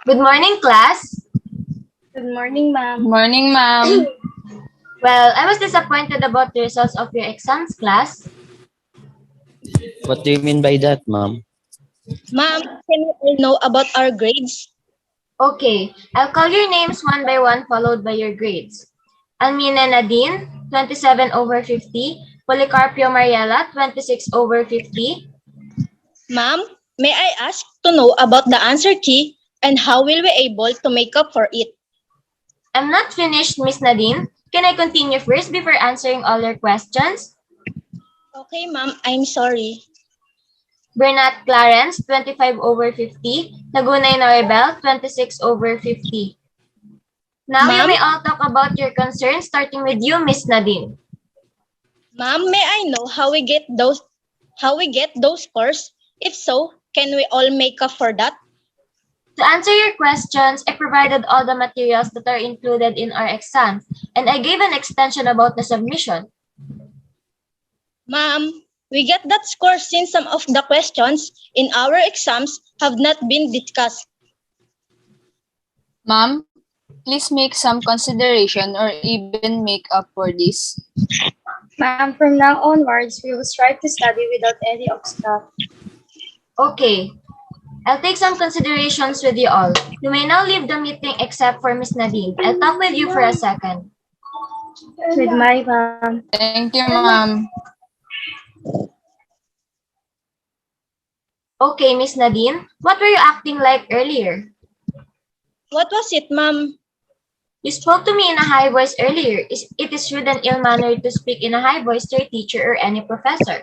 Good morning, class. Good morning, ma'am. Morning, ma'am. Well, I was disappointed about the results of your exams, class. What do you mean by that, ma'am? Ma'am, can we all know about our grades? Okay, I'll call your names one by one followed by your grades. Almina Nadine, 27 over 50. Policarpio Mariela, 26 over 50. Ma'am, may I ask to know about the answer key and how will we able to make up for it? I'm not finished, Miss Nadine. Can I continue first before answering all your questions? Okay, ma'am, I'm sorry. Bernat Clarence, 25 over 50. Nagunay Noribel, 26 over 50. Now you Ma'am, may all talk about your concerns, starting with you, Miss Nadine. ma'am, may I know how we get those scores? If so, can we all make up for that? To answer your questions, I provided all the materials that are included in our exam, and I gave an extension about the submission. Ma'am, we get that score since some of the questions in our exams have not been discussed. Ma'am, please make some consideration or even make up for this. Ma'am, from now onwards, we will strive to study without any obstacle. Okay, I'll take some considerations with you all. You may now leave the meeting except for Miss Nadine. I'll talk with you for a second. With my ma'am. Thank you, ma'am. Okay, Miss Nadine, what were you acting like earlier? What was it, ma'am? You spoke to me in a high voice earlier. It is rude and ill-mannered to speak in a high voice to a teacher or any professor.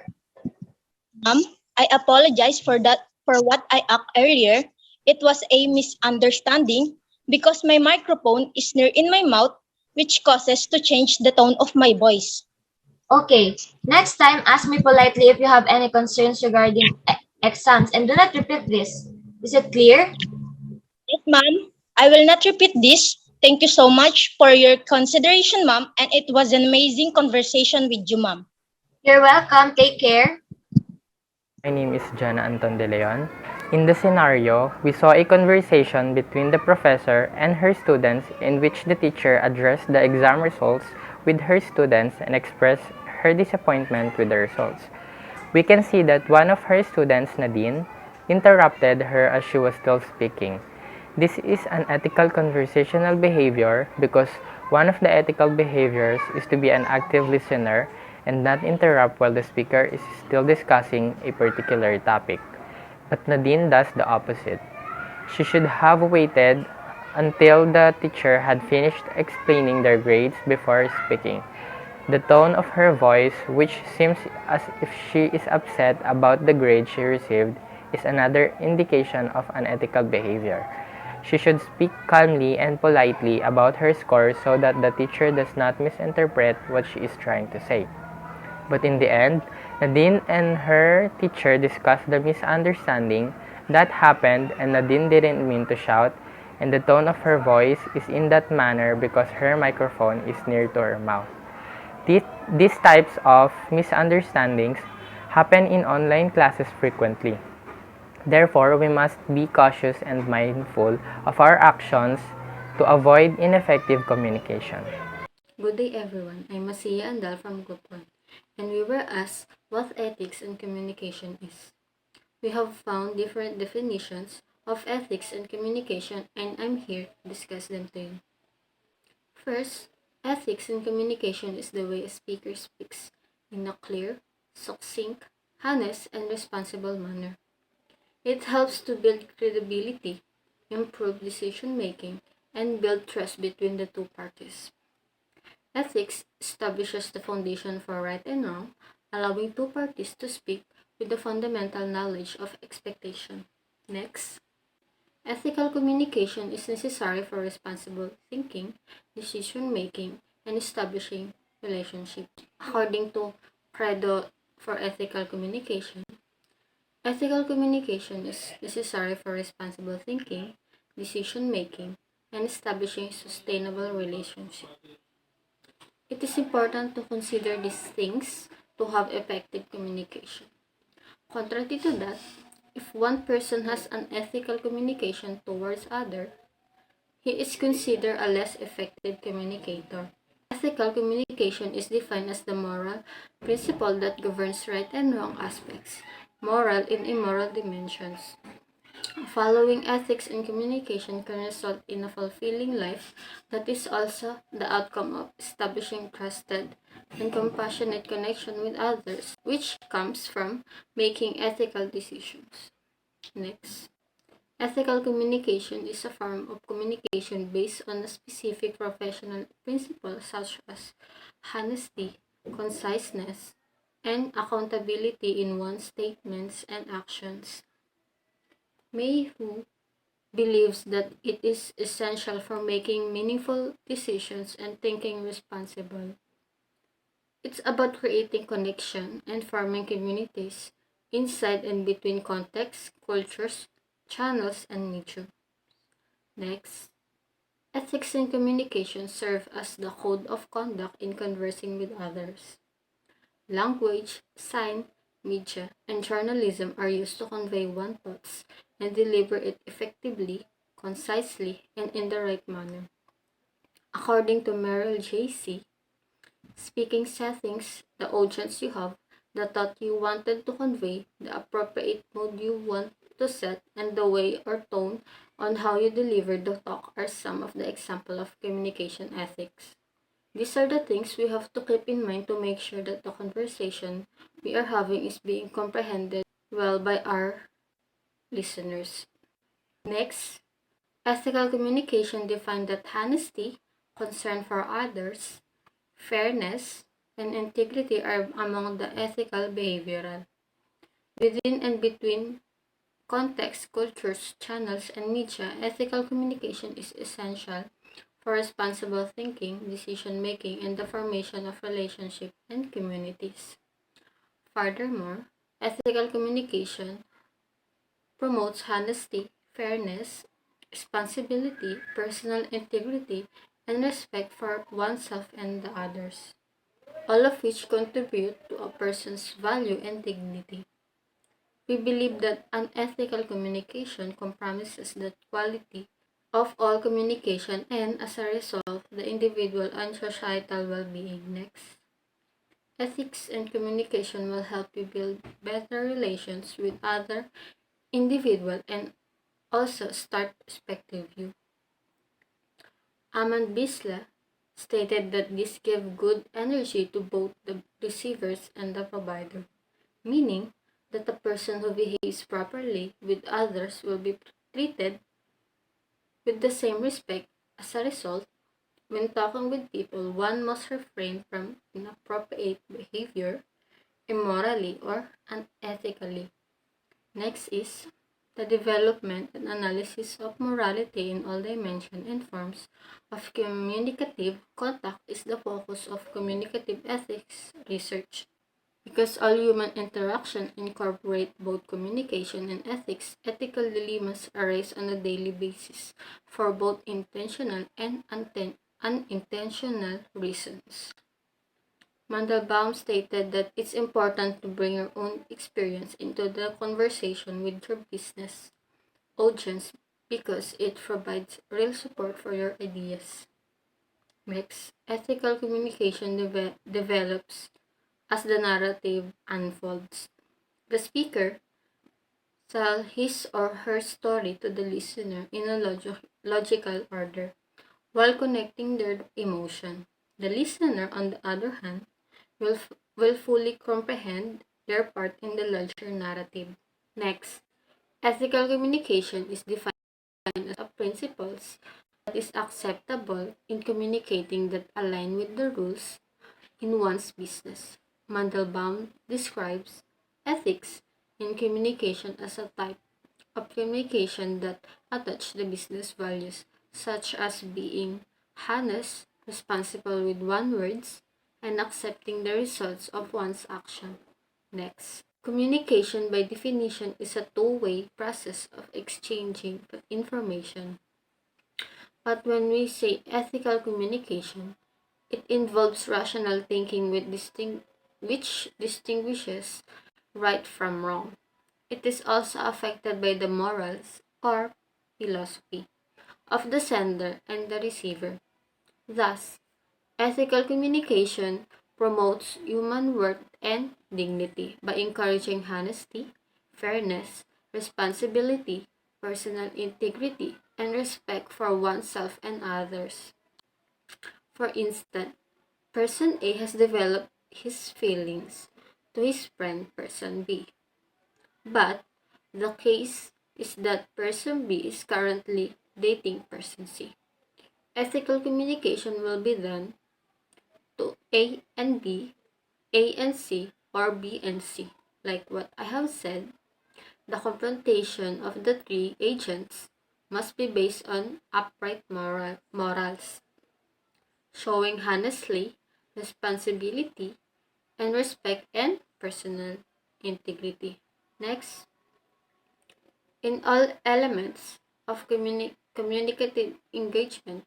Ma'am, I apologize for what I asked earlier. It was a misunderstanding because my microphone is near in my mouth, which causes to change the tone of my voice. Okay, next time ask me politely if you have any concerns regarding exams and do not repeat this. Is it clear? Yes, ma'am. I will not repeat this. Thank you so much for your consideration, ma'am, and it was an amazing conversation with you, ma'am. You're welcome. Take care. My name is Jana Anton de Leon. In the scenario, we saw a conversation between the professor and her students in which the teacher addressed the exam results with her students and expressed her disappointment with the results. We can see that one of her students, Nadine, interrupted her as she was still speaking. This is an ethical conversational behavior because one of the ethical behaviors is to be an active listener and not interrupt while the speaker is still discussing a particular topic. But Nadine does the opposite. She should have waited until the teacher had finished explaining their grades before speaking. The tone of her voice, which seems as if she is upset about the grade she received, is another indication of unethical behavior. She should speak calmly and politely about her score so that the teacher does not misinterpret what she is trying to say. But in the end, Nadine and her teacher discussed the misunderstanding that happened, and Nadine didn't mean to shout, and the tone of her voice is in that manner because her microphone is near to her mouth. These types of misunderstandings happen in online classes frequently. Therefore, we must be cautious and mindful of our actions to avoid ineffective communication. Good day everyone, I'm Masiya Andal from Group 1, and we were asked what ethics and communication is. We have found different definitions of ethics and communication, and I'm here to discuss them to you. First, ethics in communication is the way a speaker speaks in a clear, succinct, honest, and responsible manner. It helps to build credibility, improve decision making, and build trust between the two parties. Ethics establishes the foundation for right and wrong, allowing two parties to speak with the fundamental knowledge of expectation. Next, ethical communication is necessary for responsible thinking, decision making, and establishing relationships. According to Credo for Ethical Communication, ethical communication is necessary for responsible thinking, decision making, and establishing sustainable relationships. It is important to consider these things to have effective communication. Contrary to that, If one person has unethical communication towards other, he is considered a less effective communicator. Ethical communication is defined as the moral principle that governs right and wrong aspects, moral and immoral dimensions. Following ethics in communication can result in a fulfilling life that is also the outcome of establishing trusted and compassionate connection with others, which comes from making ethical decisions. Next. Ethical communication is a form of communication based on a specific professional principle such as honesty, conciseness, and accountability in one's statements and actions. May who believes that it is essential for making meaningful decisions and thinking responsible. It's about creating connection and forming communities inside and between contexts, cultures, channels, and nature. Next, ethics in communication serve as the code of conduct in conversing with others. Language, sign, media, and journalism are used to convey one's thoughts and deliver it effectively, concisely, and in the right manner. According to Merrill J.C., speaking settings, the audience you have, the thought you wanted to convey, the appropriate mood you want to set, and the way or tone on how you deliver the talk are some of the examples of communication ethics. These are the things we have to keep in mind to make sure that the conversation we are having is being comprehended well by our listeners. Next, ethical communication defines that honesty, concern for others, fairness, and integrity are among the ethical behavioral. Within and between context, cultures, channels, and media, ethical communication is essential for responsible thinking, decision making, and the formation of relationships and communities. Furthermore, ethical communication promotes honesty, fairness, responsibility, personal integrity, and respect for oneself and the others, all of which contribute to a person's value and dignity. We believe that unethical communication compromises the quality of all communication and, as a result, the individual and societal well-being. Next, ethics and communication will help you build better relations with other individuals and also start respecting you. Aman Bisla stated that this gave good energy to both the receivers and the provider, meaning that a person who behaves properly with others will be treated with the same respect. As a result, when talking with people, one must refrain from inappropriate behavior, immorally or unethically. Next is the development and analysis of morality in all dimensions and forms of communicative contact is the focus of communicative ethics research. Because all human interaction incorporate both communication and ethics, ethical dilemmas arise on a daily basis for both intentional and unintentional reasons. Mandelbaum stated that it's important to bring your own experience into the conversation with your business audience because it provides real support for your ideas. Next, ethical communication develops as the narrative unfolds. The speaker tells his or her story to the listener in a logical order while connecting their emotion. The listener, on the other hand, will fully comprehend their part in the larger narrative. Next, ethical communication is defined as a principles that is acceptable in communicating that align with the rules in one's business. Mandelbaum describes ethics in communication as a type of communication that attach the business values such as being honest, responsible with one's words, and accepting the results of one's action. Next, communication by definition is a two-way process of exchanging information. But when we say ethical communication, it involves rational thinking which distinguishes right from wrong. It is also affected by the morals or philosophy of the sender and the receiver. Thus, ethical communication promotes human worth and dignity by encouraging honesty, fairness, responsibility, personal integrity, and respect for oneself and others. For instance, person A has developed his feelings to his friend person B, but the case is that person B is currently dating person C. Ethical communication will be done to A and B, A and C, or B and C. Like what I have said, the confrontation of the three agents must be based on upright morals, showing honestly, responsibility, and respect and personal integrity. Next, in all elements of communicative engagement,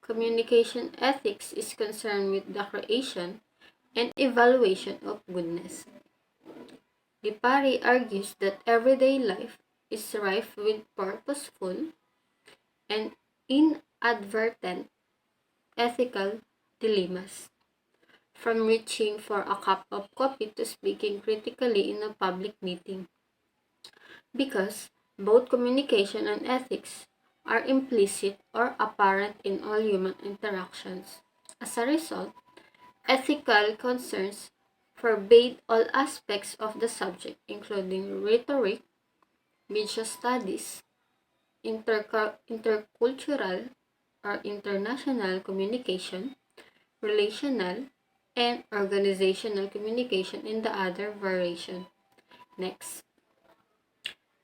communication ethics is concerned with the creation and evaluation of goodness. Lipari argues that everyday life is rife with purposeful and inadvertent ethical dilemmas, from reaching for a cup of coffee to speaking critically in a public meeting, because both communication and ethics are implicit or apparent in all human interactions. As a result, ethical concerns forbade all aspects of the subject, including rhetoric, media studies, intercultural or international communication, relational, and organizational communication in the other variation. Next,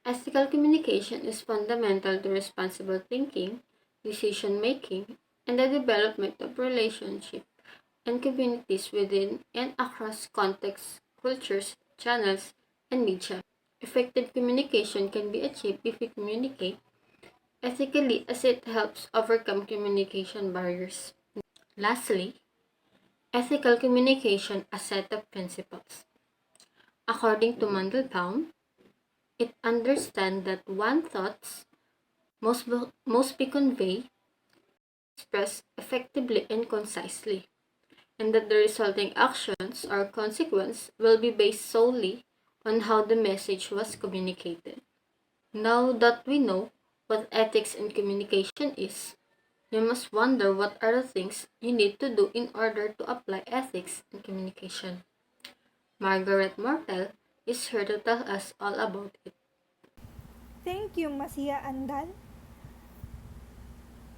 ethical communication is fundamental to responsible thinking, decision making, and the development of relationships and communities within and across contexts, cultures, channels, and media. Effective communication can be achieved if we communicate ethically, as it helps overcome communication barriers. Lastly, ethical communication, a set of principles. According to Mandelbaum, it understands that one thoughts must be conveyed, expressed effectively and concisely, and that the resulting actions or consequence will be based solely on how the message was communicated. Now that we know what ethics in communication is, you must wonder what are the things you need to do in order to apply ethics in communication. Margaret Mortel is here to tell us all about it. Thank you, Masia Andal.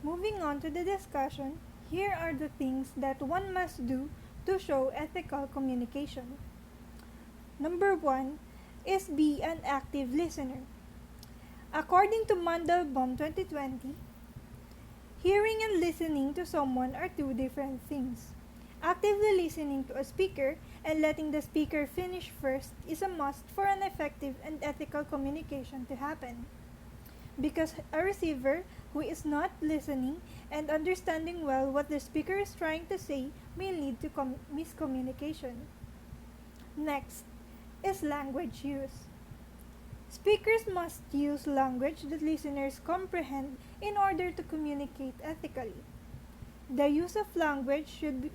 Moving on to the discussion, here are the things that one must do to show ethical communication. Number 1 is be an active listener. According to Mandelbaum 2020, hearing and listening to someone are two different things. Actively listening to a speaker and letting the speaker finish first is a must for an effective and ethical communication to happen. Because a receiver who is not listening and understanding well what the speaker is trying to say may lead to miscommunication. Next is language use. Speakers must use language that listeners comprehend in order to communicate ethically. The use of language should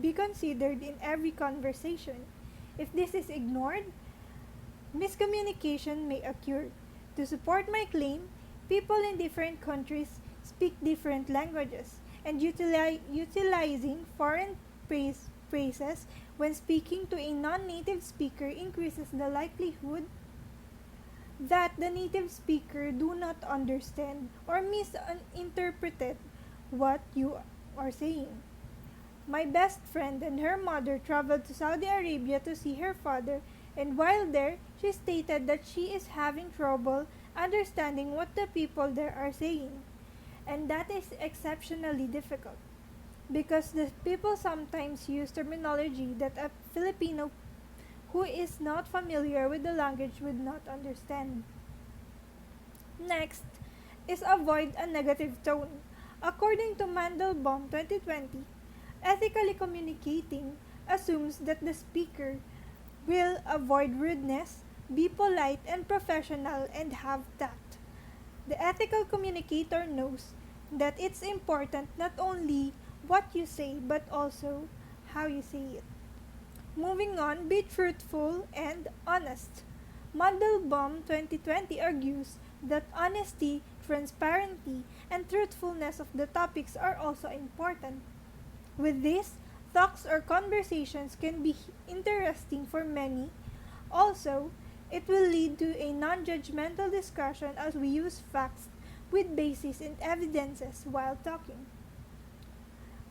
be considered in every conversation. If this is ignored, miscommunication may occur. To support my claim, people in different countries speak different languages, and utilizing foreign phrases when speaking to a non-native speaker increases the likelihood that the native speaker do not understand or misinterpreted what you are saying. My best friend and her mother traveled to Saudi Arabia to see her father, and while there, she stated that she is having trouble understanding what the people there are saying. And that is exceptionally difficult because the people sometimes use terminology that a Filipino who is not familiar with the language would not understand. Next is avoid a negative tone. According to Mandelbaum 2020, ethically communicating assumes that the speaker will avoid rudeness, be polite and professional, and have tact. The ethical communicator knows that it's important not only what you say but also how you say it. Moving on, be truthful and honest. Mandelbaum 2020 argues that honesty, transparency, and truthfulness of the topics are also important. With this, talks or conversations can be interesting for many. Also, it will lead to a non-judgmental discussion as we use facts with basis in evidences while talking.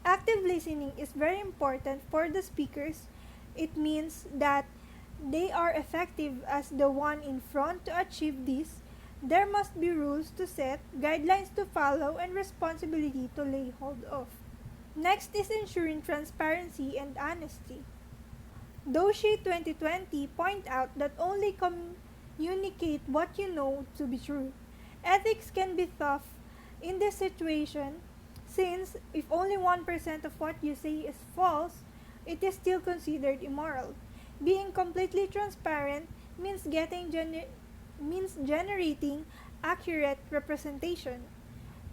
Active listening is very important for the speakers. It means that they are effective as the one in front. To achieve this, there must be rules to set, guidelines to follow, and responsibility to lay hold of. Next is ensuring transparency and honesty. Doshi 2020 point out that only communicate what you know to be true. Ethics can be tough in this situation since if only 1% of what you say is false, it is still considered immoral. Being completely transparent means generating accurate representation.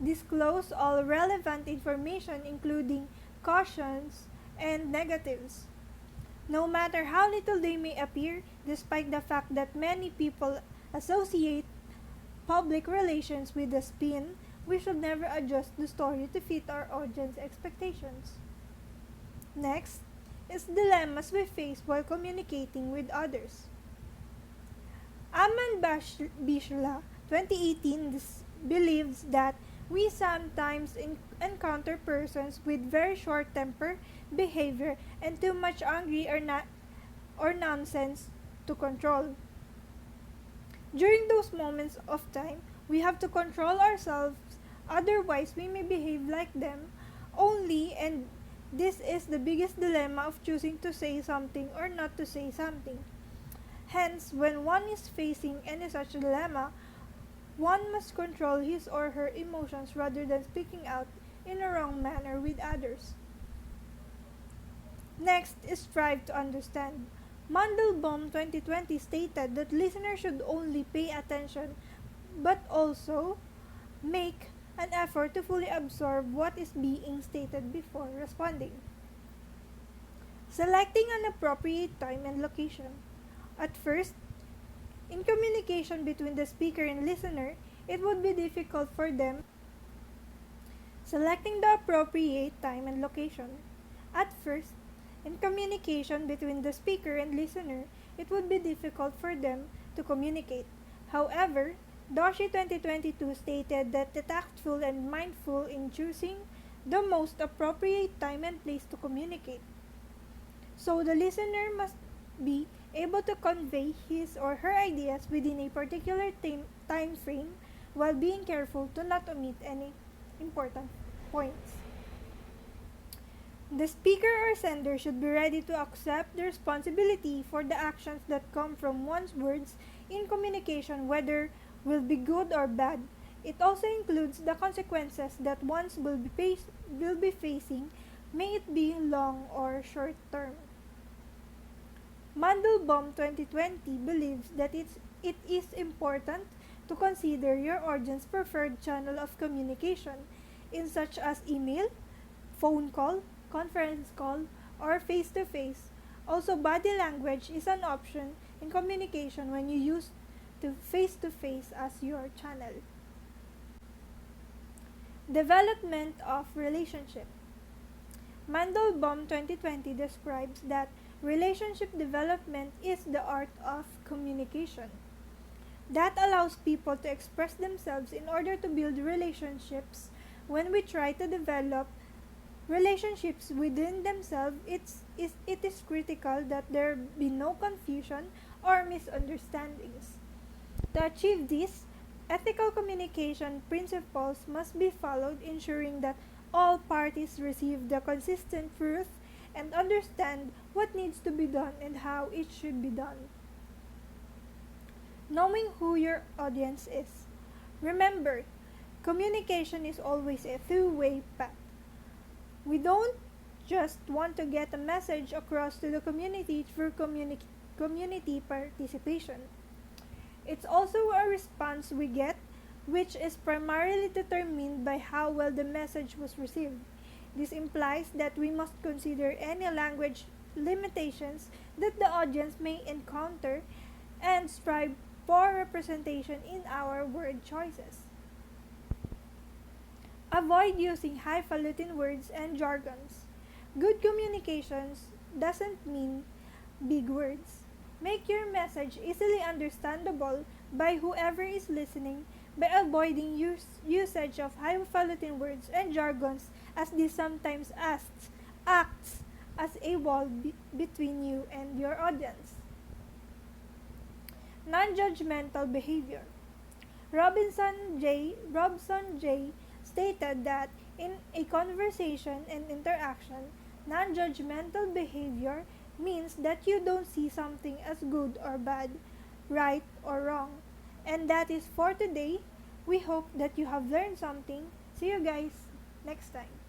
Disclose all relevant information including cautions and negatives. No matter how little they may appear, despite the fact that many people associate public relations with a spin, we should never adjust the story to fit our audience expectations. Next is dilemmas we face while communicating with others. Bishla 2018 believes that we sometimes encounter persons with very short temper, behavior, and too much angry or nonsense to control. During those moments of time, we have to control ourselves, otherwise we may behave like them only, and this is the biggest dilemma of choosing to say something or not to say something. Hence, when one is facing any such dilemma, one must control his or her emotions rather than speaking out in a wrong manner with others. Next is strive to understand. Mandelbaum 2020 stated that listeners should only pay attention but also make an effort to fully absorb what is being stated before responding. Selecting an appropriate time and location. At first, in communication between the speaker and listener, it would be difficult for them selecting the appropriate time and location. At first, in communication between the speaker and listener, it would be difficult for them to communicate. However, Doshi 2022 stated that the tactful and mindful in choosing the most appropriate time and place to communicate. So the listener must be able to convey his or her ideas within a particular time frame while being careful to not omit any important points. The speaker or sender should be ready to accept the responsibility for the actions that come from one's words in communication, whether will be good or bad. It also includes the consequences that one will be facing, may it be long or short term. Mandelbaum 2020 believes that it is important to consider your audience's preferred channel of communication, in such as email, phone call, conference call, or face-to-face. Also, body language is an option in communication when you use face-to-face as your channel. Development of relationship. Mandelbaum 2020 describes that relationship development is the art of communication that allows people to express themselves in order to build relationships. When we try to develop relationships within themselves, it is critical that there be no confusion or misunderstandings. To achieve this, ethical communication principles must be followed, ensuring that all parties receive the consistent truth and understand what needs to be done and how it should be done. Knowing who your audience is. Remember, communication is always a two-way path. We don't just want to get a message across to the community through community participation. It's also a response we get, which is primarily determined by how well the message was received. This implies that we must consider any language limitations that the audience may encounter and strive for representation in our word choices. Avoid using highfalutin words and jargons. Good communications doesn't mean big words. Make your message easily understandable by whoever is listening by avoiding usage of highfalutin words and jargons, as this sometimes acts as a wall between you and your audience. Non-judgmental behavior. Robson J. stated that in a conversation and interaction, non-judgmental behavior means that you don't see something as good or bad, right or wrong. And that is for today. We hope that you have learned something. See you guys next time.